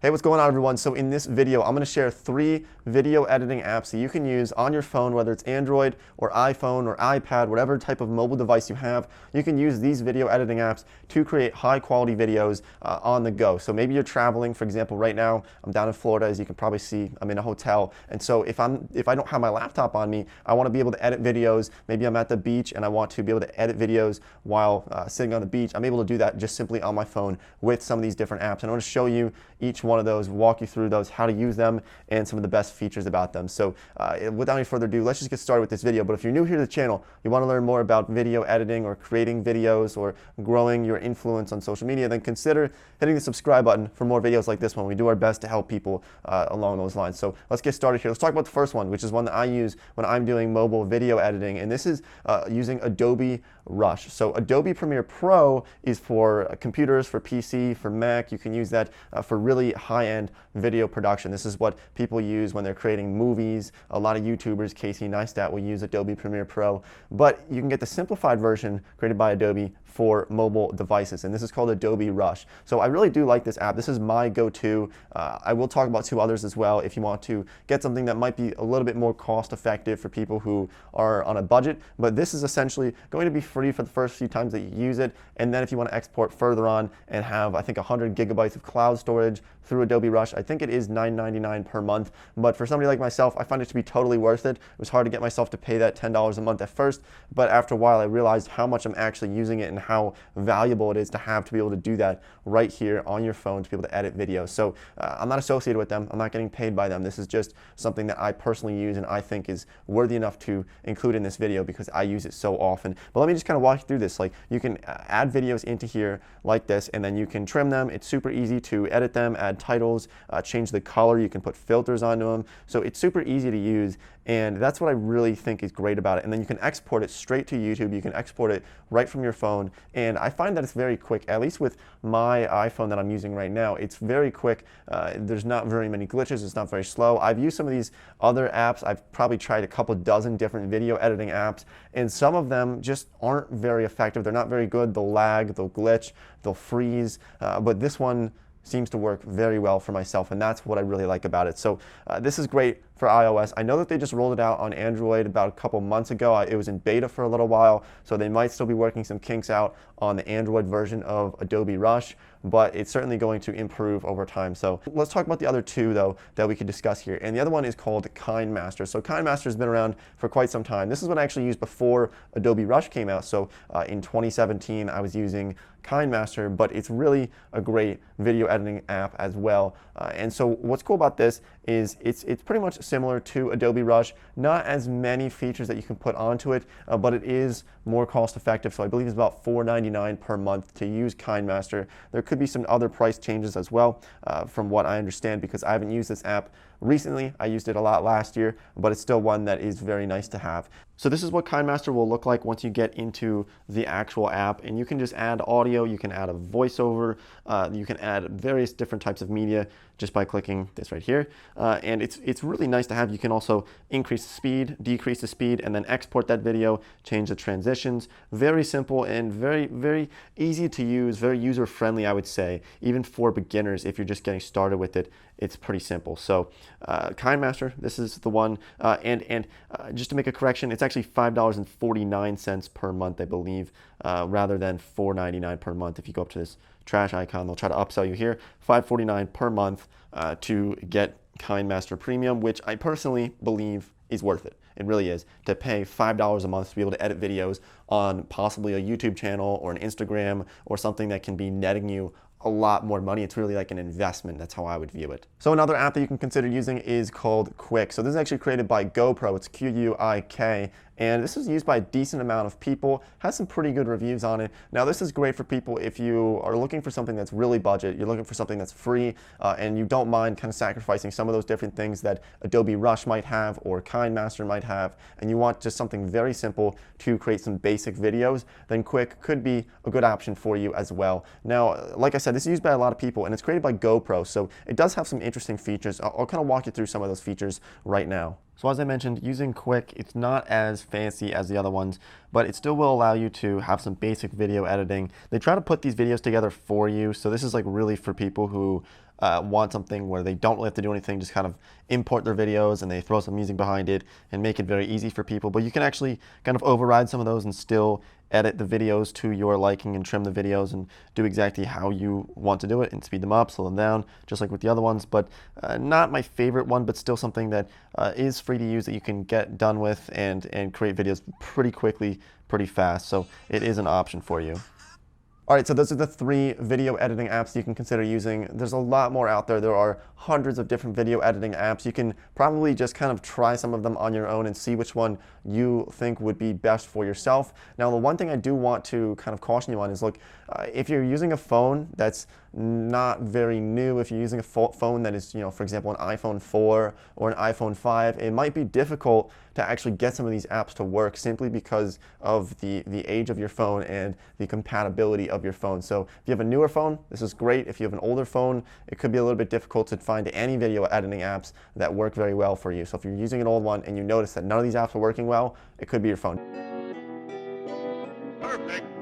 Hey, what's going on, everyone? So in this video, I'm going to share 3 video editing apps that you can use on your phone, whether it's Android or iPhone or iPad, whatever type of mobile device you have. You can use these video editing apps to create high quality videos on the go. So maybe you're traveling, for example, right now, I'm down in Florida, as you can probably see, I'm in a hotel. And so if I don't have my laptop on me, I want to be able to edit videos. Maybe I'm at the beach and I want to be able to edit videos while sitting on the beach. I'm able to do that just simply on my phone with some of these different apps. And I want to show you each one of those, walk you through those, how to use them, and some of the best features about them. So without any further ado, let's just get started with this video. But if you're new here to the channel, you want to learn more about video editing or creating videos or growing your influence on social media, then consider hitting the subscribe button for more videos like this one. We do our best to help people along those lines. So let's get started here. Let's talk about the first one, which is one that I use when I'm doing mobile video editing, and this is using Adobe Rush. So Adobe Premiere Pro is for computers, for PC, for Mac. You can use that for really high-end video production. This is what people use when they're creating movies. A lot of YouTubers, Casey Neistat, will use Adobe Premiere Pro, but you can get the simplified version created by Adobe for mobile devices, and this is called Adobe Rush. So I really do like this app. This is my go-to. I will talk about 2 others as well if you want to get something that might be a little bit more cost-effective for people who are on a budget, but this is essentially going to be free for the first few times that you use it, and then if you want to export further on and have, I think, 100 gigabytes of cloud storage through Adobe Rush, I think it is $9.99 per month, but for somebody like myself, I find it to be totally worth it. It was hard to get myself to pay that $10 a month at first, but after a while I realized how much I'm actually using it and how valuable it is to have to be able to do that right here on your phone to be able to edit videos. So I'm not associated with them. I'm not getting paid by them. This is just something that I personally use and I think is worthy enough to include in this video because I use it so often. But let me just kind of walk you through this. Like, you can add videos into here like this, and then you can trim them. It's super easy to edit them, add titles, change the color. You can put filters onto them. So it's super easy to use, and that's what I really think is great about it. And then you can export it straight to YouTube. You can export it right from your phone, and I find that it's very quick. At least with my iPhone that I'm using right now, it's very quick. There's not very many glitches. It's not very slow. I've used some of these other apps. I've probably tried a couple dozen different video editing apps, and some of them just aren't very effective. They're not very good. They'll lag, they'll glitch, they'll freeze, but this one seems to work very well for myself, and that's what I really like about it. So this is great for iOS. I know that they just rolled it out on Android about a couple months ago. It was in beta for a little while, so they might still be working some kinks out on the Android version of Adobe Rush, but it's certainly going to improve over time. So let's talk about the other 2, though, that we could discuss here. And the other one is called KineMaster. So KineMaster has been around for quite some time. This is what I actually used before Adobe Rush came out. So in 2017, I was using KineMaster, but it's really a great video editing app as well. And so what's cool about this is it's pretty much similar to Adobe Rush. Not as many features that you can put onto it, but it is more cost effective. So I believe it's about $4.99 per month to use KineMaster. There could be some other price changes as well, from what I understand, because I haven't used this app recently. I used it a lot last year, but it's still one that is very nice to have. So this is what KineMaster will look like once you get into the actual app, and you can just add audio, you can add a voiceover, you can add various different types of media just by clicking this right here, and it's really nice to have. You can also increase the speed, decrease the speed, and then export that video, change the transitions. Very simple and very easy to use, very user friendly, I would say, even for beginners. If you're just getting started with it, it's pretty simple. So KineMaster, this is the one, and just to make a correction, it's actually $5.49 per month, I believe, rather than $4.99 per month. If you go up to this trash icon, they'll try to upsell you here. $5.49 per month to get KineMaster Premium, which I personally believe is worth it. It really is, to pay $5 a month to be able to edit videos on possibly a YouTube channel or an Instagram or something that can be netting you a lot more money. It's really like an investment. That's how I would view it. So another app that you can consider using is called Quik. So this is actually created by GoPro. It's Quik, and this is used by a decent amount of people. Has some pretty good reviews on it. Now this is great for people if you are looking for something that's really budget, you're looking for something that's free, and you don't mind kind of sacrificing some of those different things that Adobe Rush might have or KineMaster might have, and you want just something very simple to create some basic videos, then Quik could be a good option for you as well. Now, like I said, this is used by a lot of people, and it's created by GoPro, so it does have some interesting features. I'll kind of walk you through some of those features right now. So as I mentioned, using Quik, it's not as fancy as the other ones, but it still will allow you to have some basic video editing. They try to put these videos together for you, so this is like really for people who want something where they don't really have to do anything, just kind of import their videos and they throw some music behind it and make it very easy for people. But you can actually kind of override some of those and still edit the videos to your liking and trim the videos and do exactly how you want to do it and speed them up, slow them down, just like with the other ones. But not my favorite one, but still something that is free to use, that you can get done with and create videos pretty quickly, pretty fast. So it is an option for you. All right, so those are the 3 video editing apps you can consider using. There's a lot more out there. There are hundreds of different video editing apps. You can probably just kind of try some of them on your own and see which one you think would be best for yourself. Now, the one thing I do want to kind of caution you on is, look, if you're using a phone that's not very new, if you're using a phone that is, for example, an iPhone 4 or an iPhone 5, it might be difficult to actually get some of these apps to work simply because of the age of your phone and the compatibility of your phone. So if you have a newer phone, this is great. If you have an older phone, it could be a little bit difficult to find any video editing apps that work very well for you. So if you're using an old one and you notice that none of these apps are working well, it could be your phone. Perfect.